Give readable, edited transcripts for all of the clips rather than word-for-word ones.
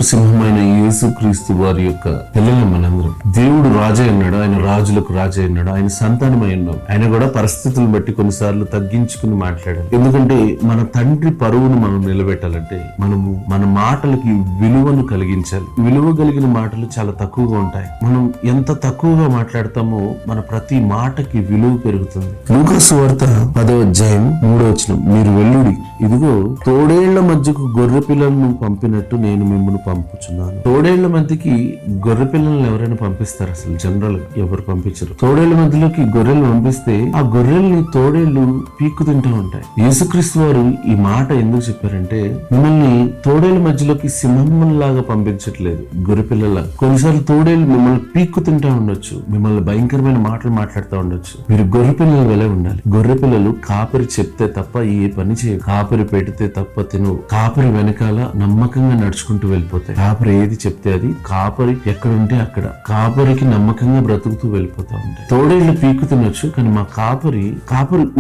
సింహమైన యేసుక్రీస్తు వారి యొక్క పిల్లలు మనందరం. దేవుడు రాజు అన్నాడు, ఆయన రాజులకు రాజు అన్నాడు, ఆయన సంతానమై ఉన్నాం. ఆయన కూడా పరిస్థితులను బట్టి కొన్నిసార్లు తగ్గించుకుని మాట్లాడాలి. ఎందుకంటే మన తండ్రి పరువును మనం నిలబెట్టాలంటే మనము మన మాటలకి విలువను కలిగించాలి. విలువ కలిగిన మాటలు చాలా తక్కువగా ఉంటాయి. మనం ఎంత తక్కువగా మాట్లాడతామో మన ప్రతి మాటకి విలువ పెరుగుతుంది. లూకా సువార్త 10వ అధ్యాయం 3వ వచనం, మీరు వెళ్ళుడి, ఇదిగో తోడేళ్ల మధ్యకు గొర్రె పిల్లలను పంపినట్టు నేను మిమ్మల్ని పంపుచున్నాను. తోడేళ్ల మధ్యకి గొర్రె పిల్లలను ఎవరైనా పంపిస్తారు? అసలు జనరల్ ఎవరు పంపించరు. తోడేళ్ల మధ్యలోకి గొర్రెలు పంపిస్తే ఆ గొర్రెల్ని తోడేళ్లు పీక్కు తింటూ ఉంటాయి. యేసుక్రీస్తు వారు ఈ మాట ఎందుకు చెప్పారంటే మిమ్మల్ని తోడేళ్ల మధ్యలోకి సింహంలాగా పంపించట్లేదు, గొర్రె పిల్లల. కొన్నిసార్లు తోడేళ్లు మిమ్మల్ని పీక్కు తింటూ ఉండొచ్చు, మిమ్మల్ని భయంకరమైన మాటలు మాట్లాడుతూ ఉండొచ్చు. మీరు గొర్రె పిల్లలు వెళ్ళే ఉండాలి. గొర్రె పిల్లలు కాపరి చెప్తే తప్ప ఏ పని చేయవు, కాపరి పెడితే తప్ప తినవు. కాపరి వెనకాల నమ్మకంగా నడుచుకుంటూ వెళ్ళిపోతాయి. కాపరి ఏది చెప్తే అది, కాపరి ఎక్కడుంటే అక్కడ, కాపరికి నమ్మకంగా బ్రతుకుతూ వెళ్ళిపోతా ఉంటాయి. తోడేళ్లు పీక్కు తినొచ్చు, కానీ మా కాపరి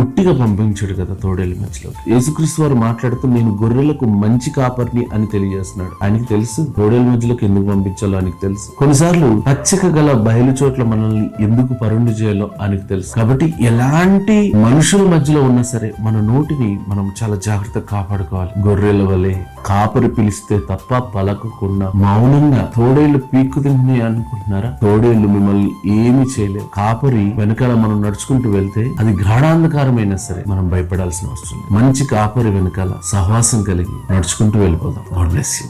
ఉట్టిగా పంపించాడు కదా తోడేళ్ల మధ్యలో. యేసుక్రీస్తు వారు మాట్లాడుతూ నేను గొర్రెలకు మంచి కాపరిని అని తెలియజేస్తున్నాడు. ఆయనకి తెలుసు తోడేళ్ల మధ్యలోకి ఎందుకు పంపించాలో ఆయనకి తెలుసు. కొన్నిసార్లు పచ్చిక గల బయలు చోట్ల మనల్ని ఎందుకు పరుండి చేయాలో ఆయనకి తెలుసు. కాబట్టి ఎలాంటి మనుషుల మధ్యలో ఉన్నా సరే మన నోటిని మనం చాలా జాగ్రత్తగా కాపాడుకోవాలి. గొర్రెల వలె కాపరి పిలిస్తే తప్ప పలకకుండా మౌనంగా. తోడేళ్లు పీక్కు తింటున్నాయి అనుకుంటున్నారా? తోడేళ్లు మిమ్మల్ని ఏమీ చేయలేవు. కాపరి వెనకాల మనం నడుచుకుంటూ వెళ్తే అది గాఢాంధకారమైనా సరే మనం భయపడాల్సిన అవసరం లేదు. మంచి కాపరి వెనకాల సహవాసం కలిగి నడుచుకుంటూ వెళ్ళిపోదాం. God bless you.